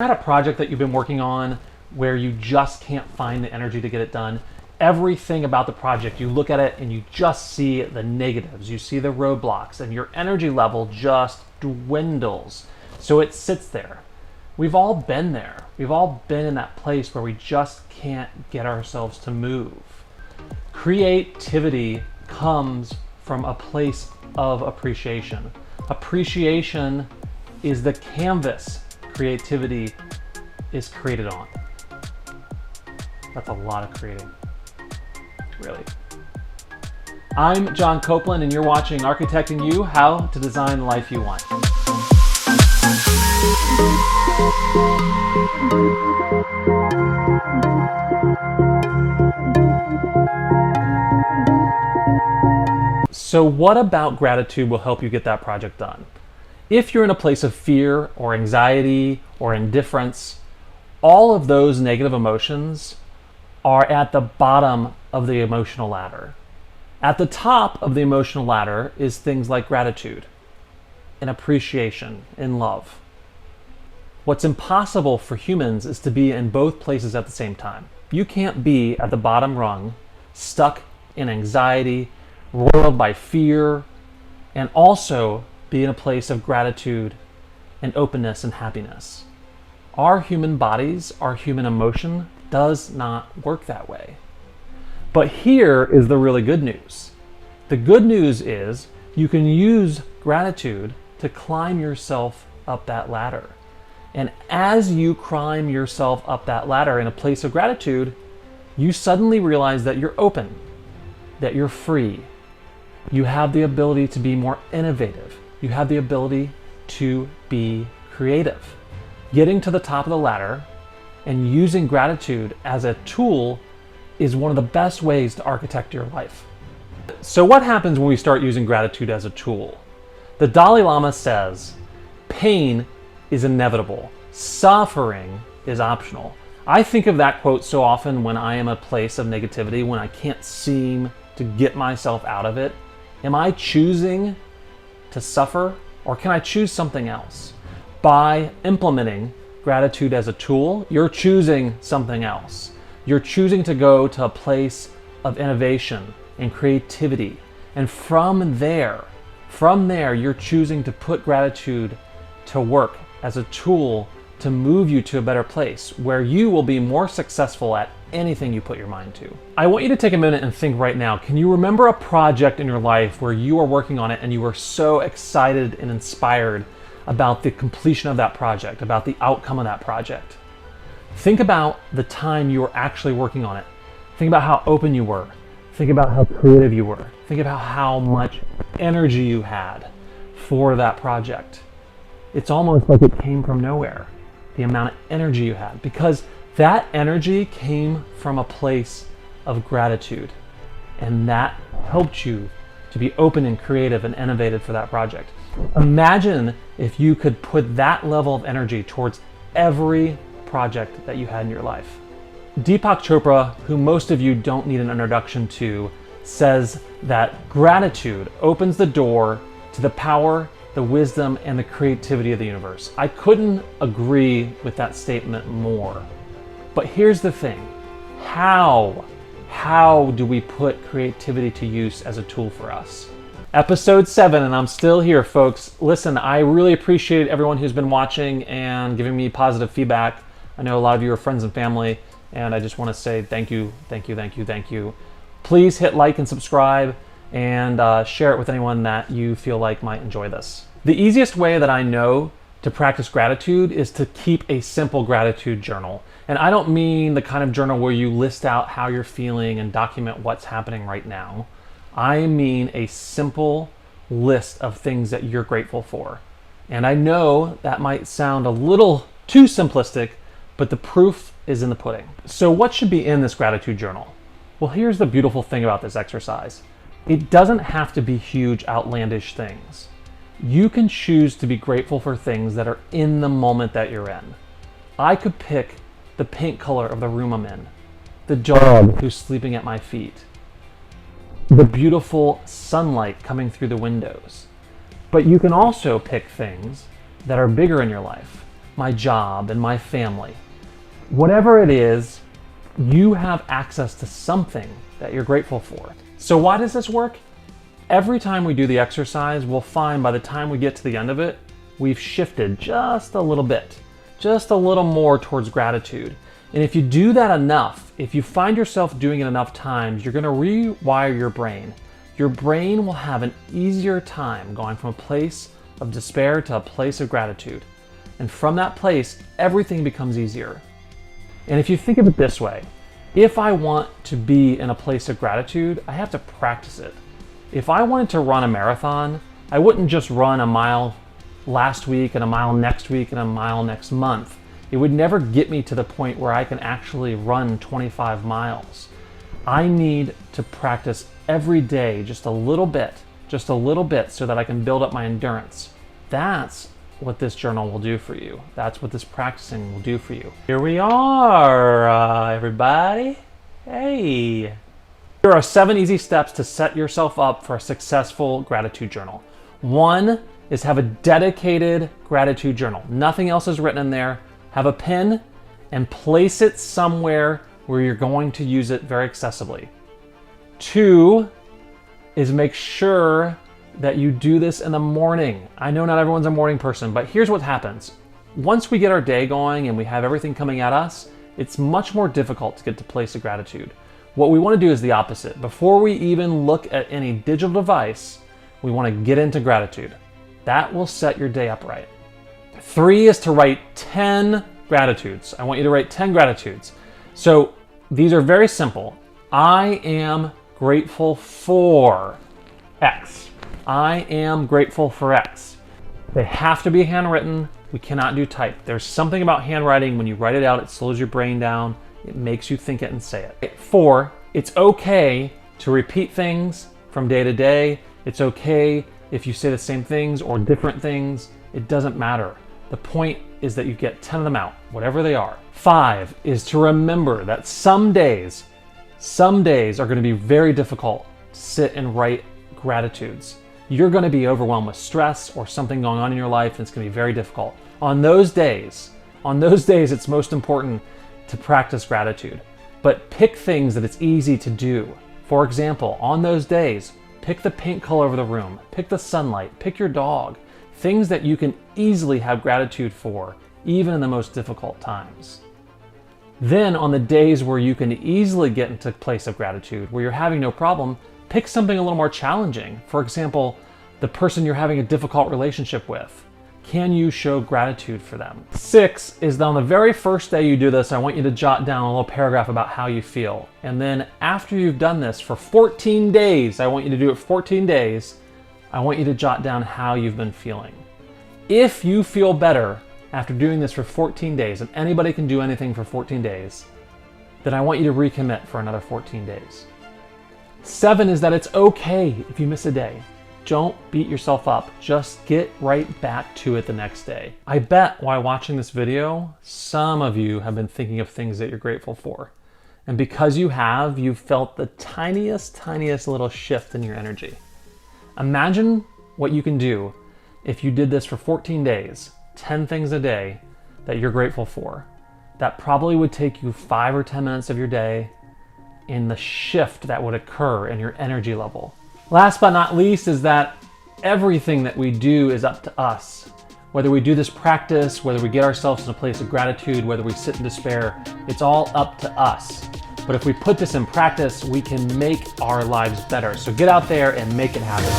Had a project that you've been working on where you just can't find the energy to get it done. Everything about the project, you look at it and you just see the negatives, you see the roadblocks, and your energy level just dwindles. So it sits there. We've all been there. We've all been in that place where we just can't get ourselves to move. Creativity comes from a place of appreciation. Appreciation is the canvas creativity is created on. That's a lot of creating, really. I'm John Coplen, and you're watching Architecting You: How to Design the Life You Want. So what about gratitude will help you get that project done? If you're in a place of fear or anxiety or indifference, all of those negative emotions are at the bottom of the emotional ladder. At the top of the emotional ladder is things like gratitude and appreciation and love. What's impossible for humans is to be in both places at the same time. You can't be at the bottom rung, stuck in anxiety, roiled by fear, and also be in a place of gratitude and openness and happiness. Our human bodies, our human emotion does not work that way. But here is the really good news. The good news is you can use gratitude to climb yourself up that ladder. And as you climb yourself up that ladder in a place of gratitude, you suddenly realize that you're open, that you're free. You have the ability to be more innovative. You have the ability to be creative. Getting to the top of the ladder and using gratitude as a tool is one of the best ways to architect your life. So what happens when we start using gratitude as a tool? The Dalai Lama says, pain is inevitable. Suffering is optional. I think of that quote so often when I am in a place of negativity, when I can't seem to get myself out of it. Am I choosing to suffer, or can I choose something else? By implementing gratitude as a tool, you're choosing something else. You're choosing to go to a place of innovation and creativity. And from there, you're choosing to put gratitude to work as a tool to move you to a better place where you will be more successful at anything you put your mind to. I want you to take a minute and think right now, can you remember a project in your life where you are working on it and you were so excited and inspired about the completion of that project, about the outcome of that project? Think about the time you were actually working on it. Think about how open you were. Think about how creative you were. Think about how much energy you had for that project. It's almost like it came from nowhere, the amount of energy you had, because that energy came from a place of gratitude, and that helped you to be open and creative and innovative for that project. Imagine if you could put that level of energy towards every project that you had in your life. Deepak Chopra, who most of you don't need an introduction to, says that gratitude opens the door to the power, the wisdom, and the creativity of the universe. I couldn't agree with that statement more. But here's the thing. How do we put creativity to use as a tool for us? Episode 7, and I'm still here, folks. Listen, I really appreciate everyone who's been watching and giving me positive feedback. I know a lot of you are friends and family, and I just want to say thank you, thank you, thank you, thank you. Please hit like and subscribe, and share it with anyone that you feel like might enjoy this. The easiest way that I know to practice gratitude is to keep a simple gratitude journal. And I don't mean the kind of journal where you list out how you're feeling and document what's happening right now. I mean a simple list of things that you're grateful for. And I know that might sound a little too simplistic, but the proof is in the pudding. So what should be in this gratitude journal? Well, here's the beautiful thing about this exercise. It doesn't have to be huge, outlandish things. You can choose to be grateful for things that are in the moment that you're in. I could pick the paint color of the room I'm in, the dog who's sleeping at my feet, the beautiful sunlight coming through the windows. But you can also pick things that are bigger in your life. my job and my family. Whatever it is, you have access to something that you're grateful for. So why does this work? Every time we do the exercise, we'll find by the time we get to the end of it, we've shifted just a little bit, just a little more towards gratitude. And if you do that enough, if you find yourself doing it enough times, you're gonna rewire your brain. Your brain will have an easier time going from a place of despair to a place of gratitude. And from that place, everything becomes easier. And if you think of it this way, if I want to be in a place of gratitude, I have to practice it. If I wanted to run a marathon, I wouldn't just run a mile last week and a mile next week and a mile next month. It would never get me to the point where I can actually run 25 miles. I need to practice every day just a little bit so that I can build up my endurance. That's what this journal will do for you. That's what this practicing will do for you. Here we are, everybody. Hey. Here are 7 easy steps to set yourself up for a successful gratitude journal. 1 is have a dedicated gratitude journal. Nothing else is written in there. Have a pen and place it somewhere where you're going to use it very accessibly. 2 is make sure that you do this in the morning. I know not everyone's a morning person, but here's what happens. Once we get our day going and we have everything coming at us, it's much more difficult to get to place of gratitude. What we want to do is the opposite. Before we even look at any digital device, we want to get into gratitude. That will set your day up right. 3 is to write 10 gratitudes. I want you to write 10 gratitudes. So these are very simple. I am grateful for X. I am grateful for X. They have to be handwritten. We cannot do type. There's something about handwriting. When you write it out, it slows your brain down. It makes you think it and say it. 4, it's okay to repeat things from day to day. It's okay if you say the same things or different things. It doesn't matter. The point is that you get 10 of them out, whatever they are. 5 is to remember that some days are going to be very difficult to sit and write gratitudes. You're going to be overwhelmed with stress or something going on in your life, and it's going to be very difficult. On those days, it's most important to practice gratitude. But pick things that it's easy to do. For example, on those days, pick the paint color of the room, pick the sunlight, pick your dog. Things that you can easily have gratitude for, even in the most difficult times. Then on the days where you can easily get into a place of gratitude, where you're having no problem, pick something a little more challenging. For example, the person you're having a difficult relationship with. Can you show gratitude for them? 6 is that on the very first day you do this, I want you to jot down a little paragraph about how you feel. And then after you've done this for 14 days, I want you to do it 14 days, I want you to jot down how you've been feeling. If you feel better after doing this for 14 days, and anybody can do anything for 14 days, then I want you to recommit for another 14 days. 7 is that it's okay if you miss a day. Don't beat yourself up. Just get right back to it the next day. I bet while watching this video, some of you have been thinking of things that you're grateful for. And because you have, you've felt the tiniest little shift in your energy. Imagine what you can do if you did this for 14 days, 10 things a day that you're grateful for. That probably would take you 5 or 10 minutes of your day in the shift that would occur in your energy level. Last but not least is that everything that we do is up to us. Whether we do this practice, whether we get ourselves in a place of gratitude, whether we sit in despair, it's all up to us. But if we put this in practice, we can make our lives better. So get out there and make it happen.